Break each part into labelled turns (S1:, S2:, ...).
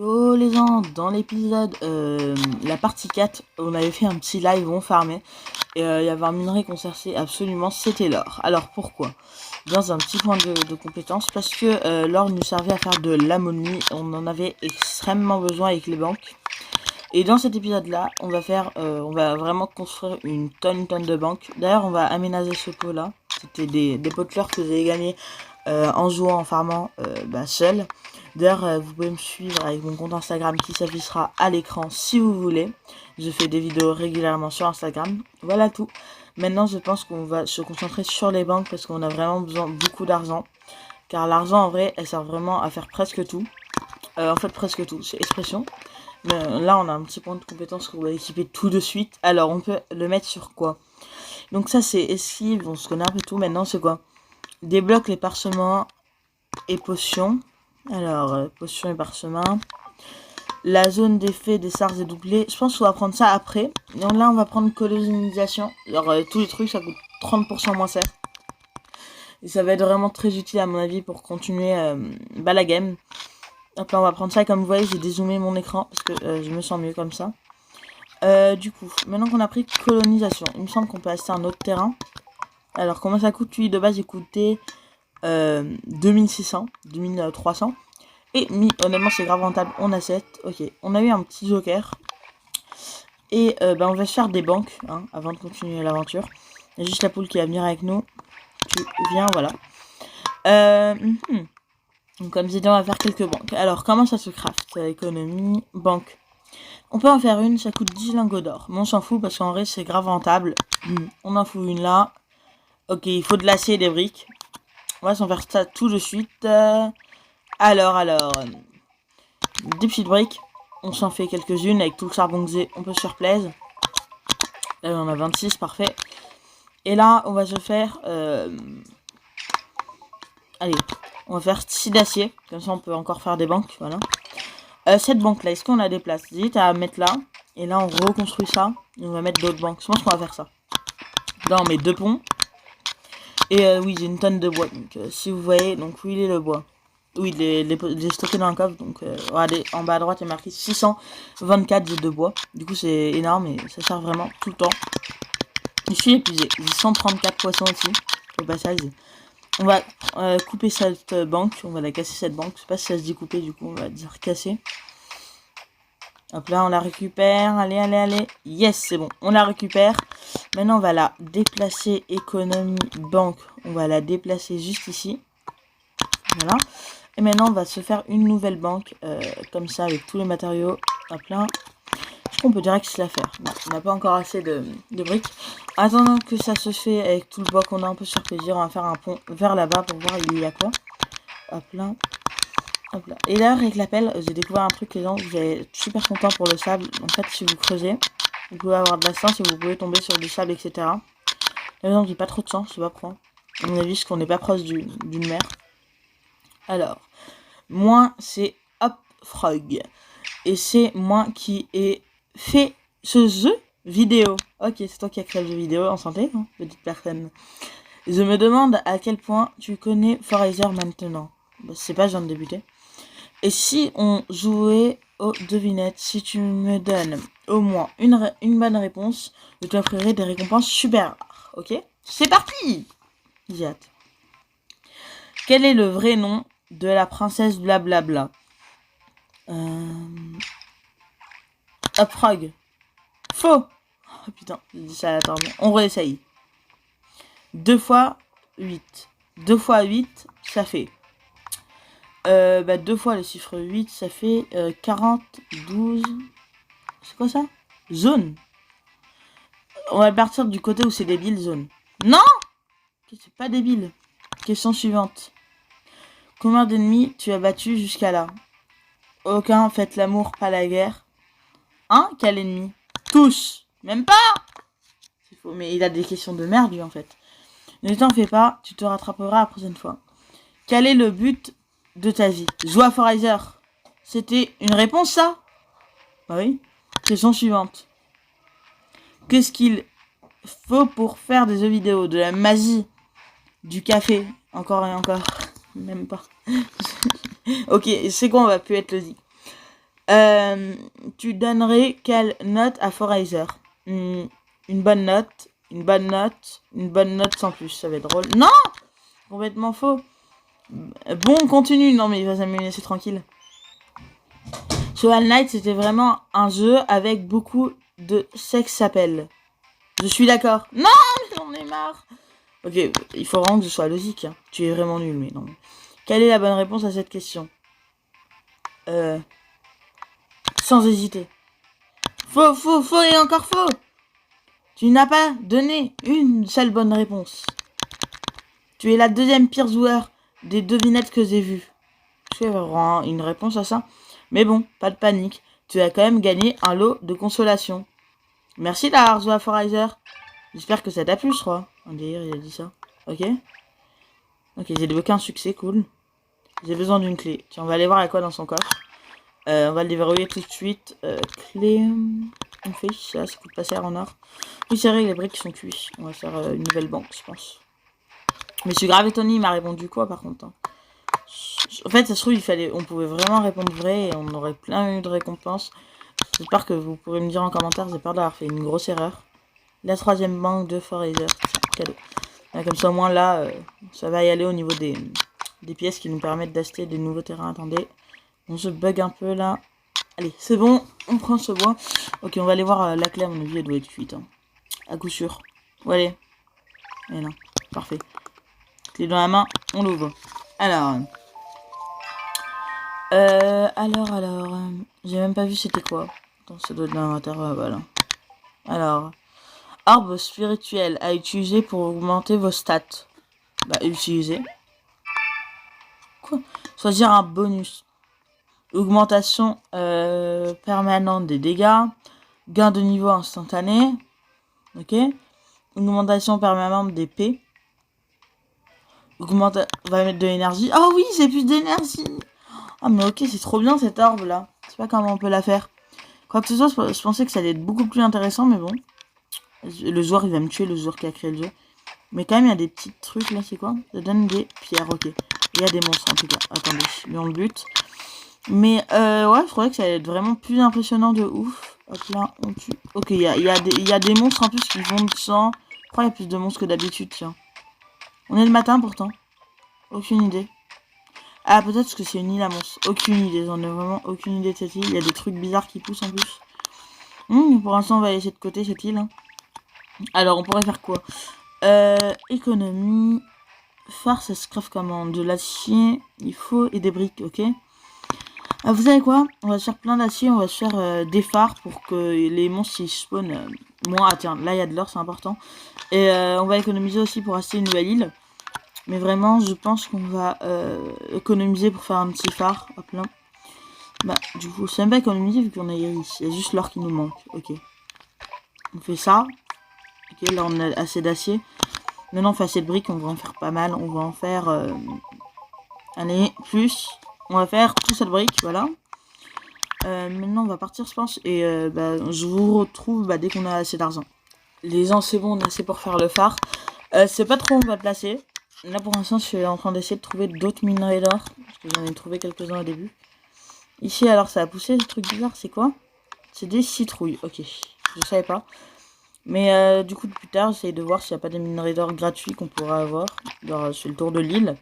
S1: Oh les gens, dans l'épisode, la partie 4, on avait fait un petit live où on farmait. Et il y avait un minerai qu'on cherchait absolument, c'était l'or. Alors pourquoi? Dans un petit point de compétence, parce que l'or nous servait à faire de l'ammonie, on en avait extrêmement besoin avec les banques. Et dans cet épisode-là, on va vraiment construire une tonne de banques. D'ailleurs, on va aménager ce pot-là. C'était des pots de fleurs que j'ai gagnés en jouant, en farmant seul. D'ailleurs, vous pouvez me suivre avec mon compte Instagram qui s'affichera à l'écran si vous voulez. Je fais des vidéos régulièrement sur Instagram. Voilà tout. Maintenant, je pense qu'on va se concentrer sur les banques parce qu'on a vraiment besoin beaucoup d'argent. Car l'argent, en vrai, elle sert vraiment à faire presque tout. En fait, presque tout, c'est expression. Mais là, on a un petit point de compétence qu'on va équiper tout de suite. Alors, on peut le mettre sur quoi? Donc ça, c'est esquive, on se connaît un peu tout. Maintenant, c'est quoi? Débloque les parsements et potions. Alors, potions et parsements. La zone d'effet des SARS est doublée. Je pense qu'on va prendre ça après. Donc là, on va prendre colonisation. Alors, tous les trucs, ça coûte 30% moins cher. Et ça va être vraiment très utile, à mon avis, pour continuer la game. Donc là, on va prendre ça. Comme vous voyez, j'ai dézoomé mon écran parce que je me sens mieux comme ça. Du coup, maintenant qu'on a pris colonisation, il me semble qu'on peut acheter un autre terrain. Alors, comment ça coûte? Lui, de base, il coûtait 2600, 2300. Et honnêtement, c'est grave rentable. On achète. Ok, on a eu un petit joker. Et on va se faire des banques hein, avant de continuer l'aventure. Il y a juste la poule qui va venir avec nous. Tu viens, voilà. Donc, comme j'ai dit, on va faire quelques banques. Alors, comment ça se craft? Économie, banque. On peut en faire une, ça coûte 10 lingots d'or. Mais on s'en fout parce qu'en vrai, c'est grave rentable. On en fout une là. Ok, il faut de l'acier et des briques. On va s'en faire ça tout de suite. Alors, des petites briques. On s'en fait quelques-unes avec tout le charbon que j'ai. On peut se faire plaisir. Là, on a 26, parfait. Et là, on va se faire... Allez, on va faire 6 d'acier. Comme ça, on peut encore faire des banques, voilà. Cette banque-là, est-ce qu'on a des places? J'hésite à mettre là. Et là, on reconstruit ça. Et on va mettre d'autres banques. Je pense qu'on va faire ça. Là, on met 2 ponts. Et oui, j'ai une tonne de bois. Donc, si vous voyez, donc où il est le bois? Oui, j'ai stocké dans un coffre. Donc, regardez, en bas à droite, il y a marqué 624 de bois. Du coup, c'est énorme et ça sert vraiment tout le temps. Je suis épuisé. J'ai 134 poissons aussi, au passage. On va couper cette banque. On va la casser, cette banque. Je sais pas si ça se dit couper, du coup, on va dire casser. Hop là, on la récupère. Allez. Yes, c'est bon. On la récupère. Maintenant, on va la déplacer. Économie, banque. On va la déplacer juste ici. Voilà. Et maintenant, on va se faire une nouvelle banque. Comme ça, avec tous les matériaux. Hop là. Est-ce qu'on peut direct se la faire? Non, on n'a pas encore assez de briques. Attendant que ça se fait avec tout le bois qu'on a, un peu sur plaisir. On va faire un pont vers là-bas pour voir il y a quoi. Hop là. Hop là. Et d'ailleurs, avec la pelle, j'ai découvert un truc, les gens, vous allez être super content pour le sable. En fait, si vous creusez, vous pouvez avoir de la chance et vous pouvez tomber sur du sable, etc. Là, exemple, j'ai pas trop de chance, je sais pas pourquoi. À mon avis, parce qu'on n'est pas proche d'une mer. Alors, moi, c'est Hop Frog. Et c'est moi qui ai fait ce jeu vidéo. Ok, c'est toi qui as créé le jeu vidéo, en santé, hein, petite personne. Je me demande à quel point tu connais Forager maintenant. Bah, c'est pas, je viens de débuter. Et si on jouait aux devinettes, si tu me donnes au moins une bonne réponse, je t'offrirai des récompenses super rares. Ok? C'est parti! J'ai hâte. Quel est le vrai nom de la princesse blablabla? Hop Frog. Faux! Oh putain, j'ai dit ça à la table. On réessaye. 2 fois 8. 2 fois 8, ça fait... 2 fois le chiffre 8, ça fait 40, 12... C'est quoi ça? Zone. On va partir du côté où c'est débile, zone. Non! C'est pas débile. Question suivante. Combien d'ennemis tu as battu jusqu'à là? Aucun, faites l'amour, pas la guerre. Hein? Quel ennemi? Tous. Même pas! C'est faux, mais il a des questions de merde, lui, en fait. Ne t'en fais pas, tu te rattraperas la prochaine fois. Quel est le but de ta vie? Jouer à Forager. C'était une réponse, ça? Bah oui. Question suivante. Qu'est-ce qu'il faut pour faire des jeux vidéo? De la magie. Du café. Encore et encore. Même pas. Ok, c'est quoi, on va plus être logique. Tu donnerais quelle note à Fourizer? Une bonne note, une bonne note, une bonne note sans plus. Ça va être drôle. Non! Complètement faux. Bon, on continue. Non, mais il va me laisser tranquille. Shovel Knight, c'était vraiment un jeu avec beaucoup de sex appel. Je suis d'accord. Non, mais j'en ai marre. Ok, il faut vraiment que je sois logique. Hein. Tu es vraiment nul, mais non. Quelle est la bonne réponse à cette question? Sans hésiter. Faux et encore faux. Tu n'as pas donné une seule bonne réponse. Tu es la deuxième pire joueur des devinettes que j'ai vues. Tu as vraiment une réponse à ça? Mais bon, pas de panique. Tu as quand même gagné un lot de consolation. Merci d'avoir joué à Fourizer. J'espère que ça t'a plu, je crois. Un délire, il a dit ça. Ok. Ok, j'ai débloqué un succès, cool. J'ai besoin d'une clé. Tiens, on va aller voir à quoi dans son coffre. On va le déverrouiller tout de suite. Clé. On fait ça, ça coûte pas cher en or. Oui, c'est vrai, les briques sont cuits. On va faire une nouvelle banque, je pense. Mais je suis grave étonné, il m'a répondu quoi par contre hein. En fait, ça se trouve, on pouvait vraiment répondre vrai et on aurait plein eu de récompenses. J'espère que vous pourrez me dire en commentaire, j'ai peur d'avoir fait une grosse erreur. La troisième banque de Fourizer, cadeau. Comme ça, au moins là, ça va y aller au niveau des pièces qui nous permettent d'acheter des nouveaux terrains. Attendez, on se bug un peu là. Allez, c'est bon, on prend ce bois. Ok, on va aller voir la clé, à mon avis, elle doit être cuite. Hein. À coup sûr. Où elle est? Et non, parfait. Clé dans la main, on l'ouvre. Alors, j'ai même pas vu c'était quoi. Attends, ça doit être l'inventaire, voilà. Alors, arbre spirituel à utiliser pour augmenter vos stats. Bah, utiliser. Quoi? Choisir un bonus. Augmentation permanente des dégâts. Gain de niveau instantané. Ok. Augmentation permanente des P. On va mettre de l'énergie. Oh oui, j'ai plus d'énergie. Ah mais ok, c'est trop bien cette orbe là. Je sais pas comment on peut la faire. Quoi que ce soit, je pensais que ça allait être beaucoup plus intéressant, mais bon. Le joueur, il va me tuer, le joueur qui a créé le jeu. Mais quand même, il y a des petits trucs là, c'est quoi? Ça donne des pierres, ok. Il y a des monstres en tout cas. Attendez, lui on le bute. Mais ouais, je croyais que ça allait être vraiment plus impressionnant de ouf. Hop là, on tue. Ok, il y a des monstres en plus qui vont de sang. Je crois qu'il y a plus de monstres que d'habitude, tiens. On est le matin pourtant. Aucune idée. Ah, peut-être que c'est une île à monstres. Aucune idée, j'en ai vraiment aucune idée de cette île. Il y a des trucs bizarres qui poussent en plus. Pour l'instant, on va laisser de côté cette île. Hein. Alors, on pourrait faire quoi? Économie. Phare, ça se crève comment? De l'acier, il faut, et des briques, ok? Ah, vous savez quoi? On va se faire plein d'acier, on va se faire des phares pour que les monstres ils spawnent moins. Ah tiens, là il y a de l'or, c'est important. Et on va économiser aussi pour acheter une nouvelle île. Mais vraiment, je pense qu'on va économiser pour faire un petit phare. Hop là. Bah, du coup, c'est même pas économiser vu qu'on a iris. Il y a juste l'or qui nous manque. Ok. On fait ça. Ok, là on a assez d'acier. Maintenant, on fait assez de briques, on va en faire pas mal. On va en faire... allez, plus. On va faire tout cette brique, voilà. Maintenant, on va partir, je pense. Et je vous retrouve dès qu'on a assez d'argent. Les gens, c'est bon, on a assez pour faire le phare. C'est pas trop où on va le placer. Là, pour l'instant, je suis en train d'essayer de trouver d'autres minerais d'or. Parce que j'en ai trouvé quelques-uns au début. Ici, alors, ça a poussé, ce truc bizarre, c'est quoi? C'est des citrouilles. Ok, je savais pas. Mais du coup, plus tard, j'essaye de voir s'il n'y a pas des minerais d'or gratuits qu'on pourra avoir. Genre, sur le tour de l'île.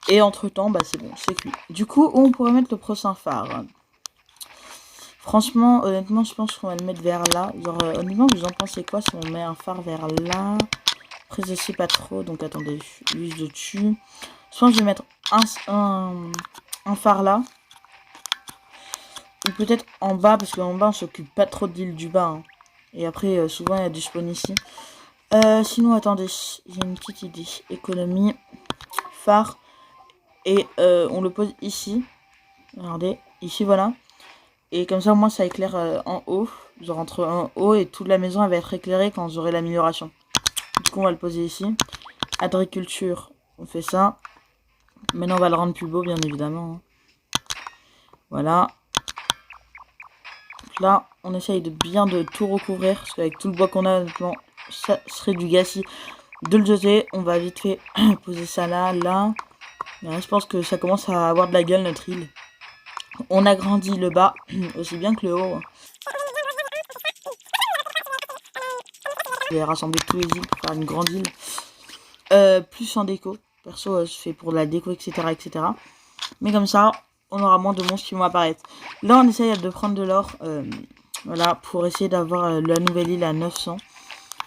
S1: Et entre-temps, c'est bon, c'est cuit. Du coup, où on pourrait mettre le prochain phare? Franchement, honnêtement, je pense qu'on va le mettre vers là. Genre, honnêtement, vous en pensez quoi si on met un phare vers là? Après, je sais pas trop. Donc, attendez, lui, je le tue. Je pense que je vais mettre un phare là. Ou peut-être en bas, parce qu'en bas, on s'occupe pas trop de l'île du bas. Hein. Et après, souvent, il y a du spawn ici. Sinon, attendez, j'ai une petite idée. Économie, phare. Et on le pose ici. Regardez, ici, voilà. Et comme ça, au moins, ça éclaire en haut. Genre entre en haut et toute la maison, elle va être éclairée quand j'aurai l'amélioration. Du coup, on va le poser ici. Agriculture, on fait ça. Maintenant, on va le rendre plus beau, bien évidemment. Voilà. Donc là, on essaye de bien de tout recouvrir. Parce qu'avec tout le bois qu'on a, honnêtement, ça serait du gâchis de le jeter. On va vite fait poser ça là, là. Là, je pense que ça commence à avoir de la gueule, notre île. On agrandit le bas, aussi bien que le haut. J'ai rassemblé tous les îles pour faire une grande île. Plus en déco. Perso, je fais pour la déco, etc., etc. Mais comme ça, on aura moins de monstres qui vont apparaître. Là, on essaye de prendre de l'or. Voilà, pour essayer d'avoir la nouvelle île à 900.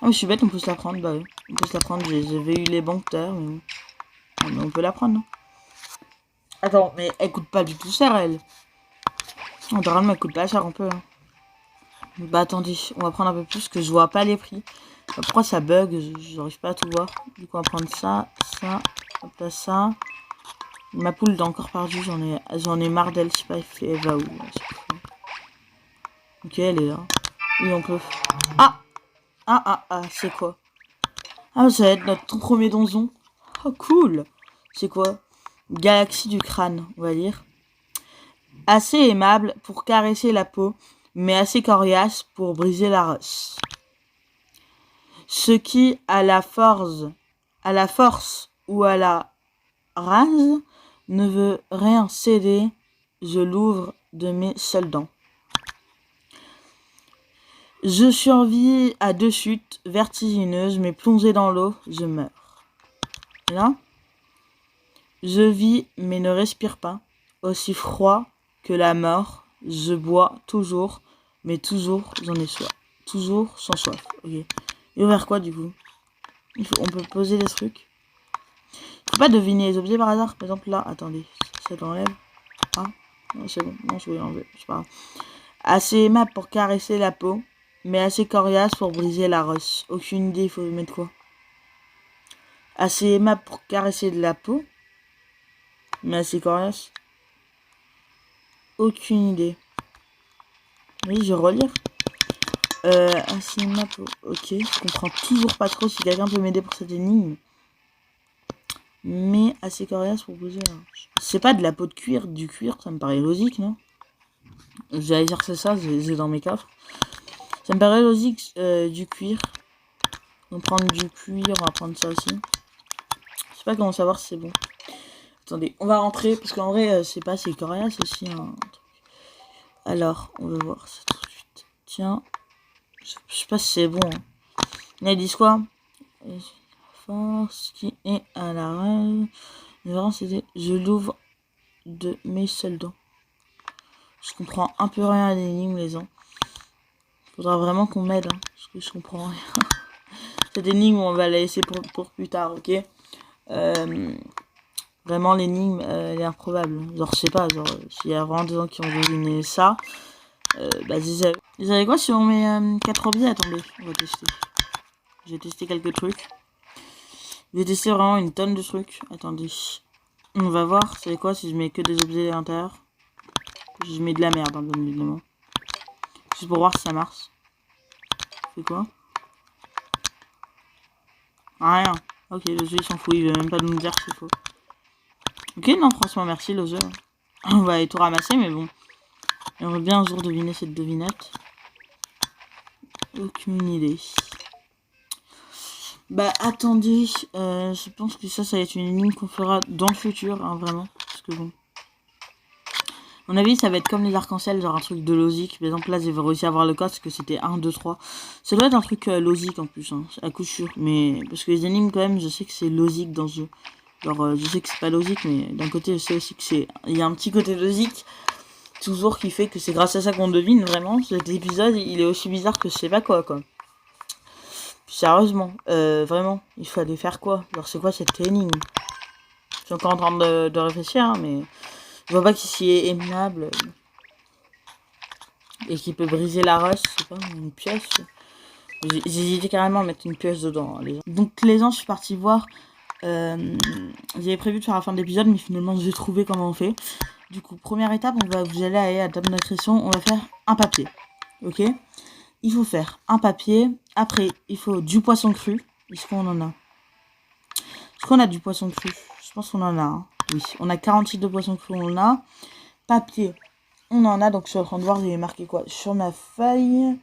S1: Ah, mais je suis bête, on peut se la prendre. Bah oui, on peut se la prendre. J'avais eu les banques tout à l'heure, mais on peut la prendre, non? Attends, mais elle coûte pas du tout cher, elle. Normalement, elle coûte pas cher, on peut. Hein. Bah attendez, on va prendre un peu plus, que je vois pas les prix. Pourquoi ça bug? J'arrive pas à tout voir. Du coup, on va prendre ça, ça, hop là, ça. Ma poule est encore perdue, j'en ai marre d'elle, je sais pas, elle va où? Ok, elle est là. Oui, on peut. Ah! C'est quoi? Ah, ça va être notre tout premier donjon. Oh, cool! C'est quoi? Galaxie du crâne, on va dire. Assez aimable pour caresser la peau, mais assez coriace pour briser la roche. Ce qui, à la force ou à la rase, ne veut rien céder, je l'ouvre de mes seules dents. Je survis à 2 chutes vertigineuses, mais plongé dans l'eau, je meurs. Là, je vis, mais ne respire pas, aussi froid que la mort, je bois toujours, mais toujours j'en ai soif. Toujours sans soif. Ok. Et vers quoi du coup? On peut poser des trucs. Faut pas deviner les objets par hasard. Par exemple là, attendez, ça t'enlève. Ah, non, c'est bon, non, je vais l'enlever, c'est pas grave. Assez aimable pour caresser la peau, mais assez coriace pour briser la roche. Aucune idée, il faut mettre quoi? Assez aimable pour caresser de la peau, mais assez coriace. Aucune idée. Oui, je vais relire. Assez aimable pour... Ok, je comprends toujours pas trop si quelqu'un peut m'aider pour cette énigme. Mais assez coriace pour briser la roche. C'est pas de la peau de cuir, du cuir, ça me paraît logique, non? J'allais dire que c'est ça, j'ai dans mes coffres. Ça me paraît logique, du cuir. On va prendre du cuir, on va prendre ça aussi. Je sais pas comment savoir si c'est bon. Attendez, on va rentrer, parce qu'en vrai, c'est pas assez coriace aussi. Hein, alors, on va voir ça tout de suite. Tiens, je sais pas si c'est bon. Hein. Ils disent quoi? Force qui est à la règle. Je l'ouvre de mes seules dents. Je comprends un peu rien à l'énigme, les gens. Faudra vraiment qu'on m'aide, hein, parce que je comprends rien. Cette énigme, on va la laisser pour plus tard, ok? Vraiment, l'énigme, elle est improbable. Genre, je sais pas, genre, s'il y a vraiment des gens qui ont deviné ça, bah, vous savez quoi, si on met 4 objets, attendez, on va tester. J'ai testé quelques trucs. J'ai testé vraiment une tonne de trucs. Attendez. On va voir, vous savez quoi, si je mets que des objets à l'intérieur. Je mets de la merde, hein, bien évidemment. Juste pour voir si ça marche. C'est quoi? Rien. Ok, le jeu il s'en fout, il veut même pas nous dire que c'est faux. Ok, non, franchement, merci le jeu. On va aller tout ramasser, mais bon. J'aimerais bien un jour deviner cette devinette. Aucune idée. Bah, attendez. Je pense que ça va être une énigme qu'on fera dans le futur, hein, vraiment. Parce que bon. À mon avis, ça va être comme les arcs-en-ciel, genre un truc de logique. Par exemple, là, j'ai réussi à avoir le code parce que c'était 1, 2, 3. Ça doit être un truc logique en plus, hein, à coup sûr. Mais parce que les énigmes, quand même, je sais que c'est logique dans ce jeu. Genre, je sais que c'est pas logique, mais d'un côté, je sais aussi que c'est... Il y a un petit côté logique, toujours, qui fait que c'est grâce à ça qu'on devine, vraiment. Cet épisode, il est aussi bizarre que je sais pas quoi. Sérieusement, vraiment, il fallait faire quoi? Genre, c'est quoi cette énigme? Je suis encore en train de réfléchir, hein, mais... Je vois pas qui s'y est aimable et qui peut briser la roche, je sais pas, une pioche. J'hésitais carrément à mettre une pioche dedans, hein, les gens. Donc les gens, je suis partie voir. J'avais prévu de faire la fin de l'épisode, mais finalement j'ai trouvé comment on fait. Du coup, première étape, vous allez aller à la table d'inscription, on va faire un papier. Ok? Il faut faire un papier. Après, il faut du poisson cru. Est-ce qu'on en a? Est-ce qu'on a du poisson cru? Je pense qu'on en a. Hein. Oui, on a 46 de poisson cru, on en a. Papier, on en a. Donc je suis en train de voir, j'ai marqué quoi sur ma feuille.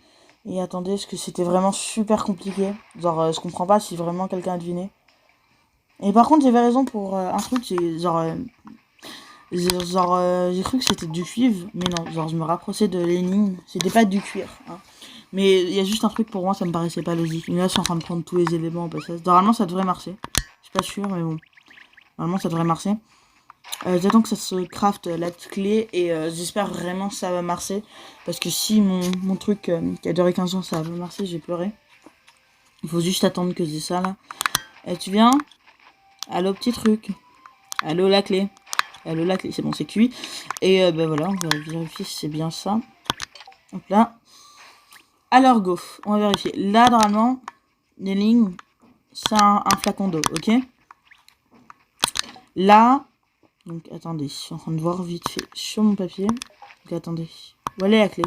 S1: Et attendez, est-ce que c'était vraiment super compliqué? Genre, je comprends pas si vraiment quelqu'un a deviné. Et par contre, j'avais raison pour un truc, c'est genre... Genre, j'ai cru que c'était du cuivre, mais non, genre, je me rapprochais de l'énigme, c'était pas du cuir, hein. Mais il y a juste un truc pour moi, ça me paraissait pas logique. Mais là, je suis en train de prendre tous les éléments au passage. Normalement, ça devrait marcher. Je suis pas sûr, mais bon. Normalement, ça devrait marcher. J'attends que ça se craft la clé et j'espère vraiment que ça va marcher. Parce que si mon truc qui a duré 15 ans, ça va marcher, j'ai pleuré. Il faut juste attendre que j'ai ça là. Tu viens? Allô, petit truc. Allô, la clé. Allô, la clé. C'est bon, c'est cuit. Et ben voilà, on va vérifier si c'est bien ça. Hop là. Alors, go. On va vérifier. Là, normalement, les lignes, c'est un flacon d'eau, ok? Là, donc attendez, je suis en train de voir vite fait sur mon papier. Donc attendez. Où est la clé?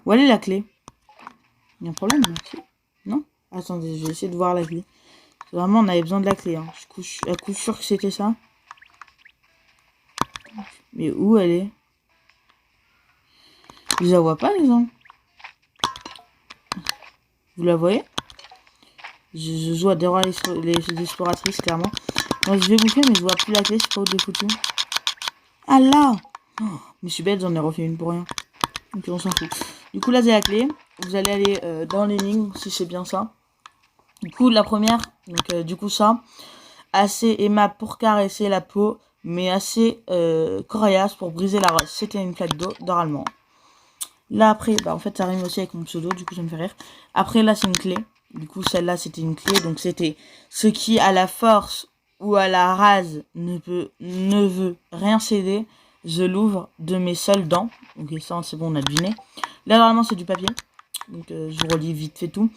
S1: Où est la clé? Il y a un problème là-dessus? Non? Attendez, je vais essayer de voir la clé. Vraiment, on avait besoin de la clé. Hein. Je suis à coup sûr que c'était ça. Mais où elle est? Je la vois pas, les gens. Vous la voyez? Je joue à des rois les exploratrices, clairement. Moi, je vais bouffer, mais je vois plus la clé, c'est pas où de foutu. Ah là! Oh, mais je suis bête, j'en ai refait une pour rien. Donc on s'en fout. Du coup, là, j'ai la clé. Vous allez aller dans l'énigme, si c'est bien ça. Du coup, la première, donc du coup, ça. Assez aimable pour caresser la peau, mais assez coriace pour briser la roche. C'était une flaque d'eau, normalement. Là, après, bah, en fait, ça rime aussi avec mon pseudo, du coup, ça me fait rire. Après, là, c'est une clé. Du coup, celle-là, c'était une clé. Donc, c'était ce qui, à la force ou à la rase, ne veut rien céder. Je l'ouvre de mes seules dents. Ok, ça, c'est bon, on a deviné. Là, normalement, c'est du papier. Donc, je relis vite fait tout.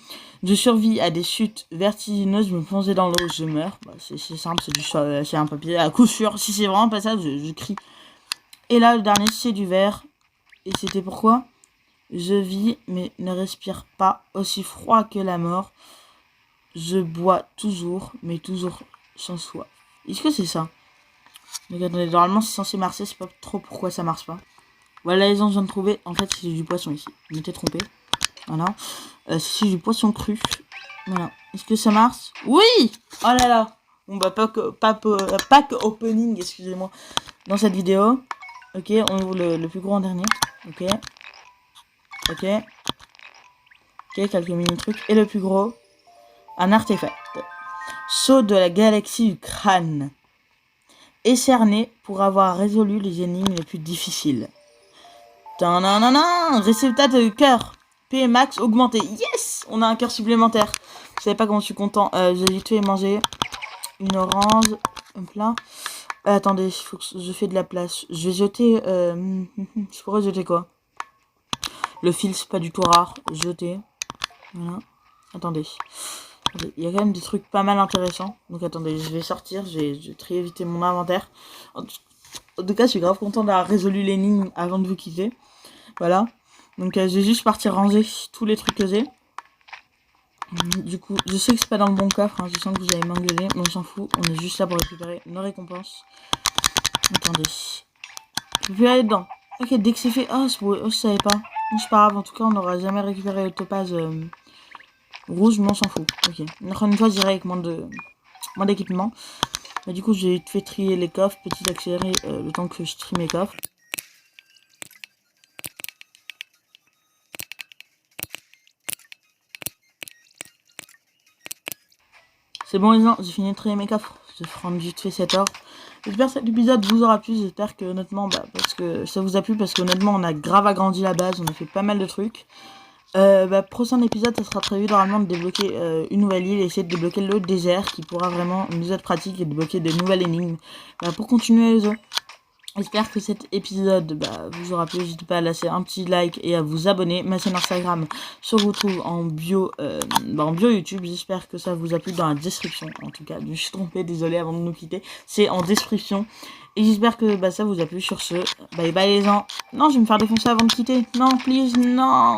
S1: Je survis à des chutes vertigineuses. Je me plongeais dans l'eau, je meurs. Bah, c'est simple, c'est un papier. À coup sûr, si c'est vraiment pas ça, je crie. Et là, le dernier, c'est du verre. Et c'était pourquoi? Je vis, mais ne respire pas, aussi froid que la mort. Je bois toujours, mais toujours sans soif. Est-ce que c'est ça? Donc attendez, normalement c'est censé marcher, c'est pas trop pourquoi ça marche pas. Voilà les gens, je viens de trouver. En fait, c'est du poisson ici. Je m'étais trompé. Voilà. C'est du poisson cru. Voilà. Est-ce que ça marche? Oui! Oh là là! Bon bah, pack opening, excusez-moi. Dans cette vidéo. Ok, on ouvre le plus gros en dernier. Ok. Ok. Ok, quelques mini trucs. Et le plus gros, un artefact. Sceau de la galaxie du crâne. Décerné pour avoir résolu les énigmes les plus difficiles. Résultat de cœur. P max augmenté. Yes! On a un cœur supplémentaire. Je savais pas comment je suis content. J'ai vite fait manger une orange. Hop là. Attendez, faut que je fais de la place. Je vais jeter... je pourrais jeter quoi? Le fil, c'est pas du tout rare. Jeter. Voilà. Attendez. Il y a quand même des trucs pas mal intéressants. Donc attendez, je vais sortir. Je vais trier vite mon inventaire. En tout cas, je suis grave content d'avoir résolu l'énigme avant de vous quitter. Voilà. Donc je vais juste partir ranger tous les trucs que j'ai. Du coup, je sais que c'est pas dans le bon coffre. Hein. Je sens que vous allez m'engueuler. Mais on s'en fout. On est juste là pour récupérer nos récompenses. Attendez. Je vais aller dedans. Ok, dès que c'est fait... Oh, je savais pas. C'est pas grave. En tout cas, on n'aura jamais récupéré le topaz... rouge, mais on s'en fout. Ok. Encore une fois, j'irai avec moins d'équipement. Bah, du coup, j'ai fait trier les coffres, petit accéléré le temps que je trie mes coffres. C'est bon les gens, j'ai fini de trier mes coffres. Je vais prendre vite fait 7 heures. J'espère que cet épisode vous aura plu. J'espère que honnêtement, parce que ça vous a plu, parce qu'honnêtement, on a grave agrandi la base, on a fait pas mal de trucs. Prochain épisode, ça sera prévu normalement de débloquer une nouvelle île, essayer de débloquer le désert qui pourra vraiment nous être pratique et débloquer de nouvelles énigmes pour continuer les autres. J'espère que cet épisode vous aura plu. N'hésitez pas à lâcher un petit like et à vous abonner. Ma chaîne Instagram se retrouve en bio, YouTube. J'espère que ça vous a plu dans la description. En tout cas, je me suis trompée, désolé avant de nous quitter. C'est en description. Et j'espère que ça vous a plu. Sur ce, bye bye les gens. Non, je vais me faire défoncer avant de quitter. Non, please, non.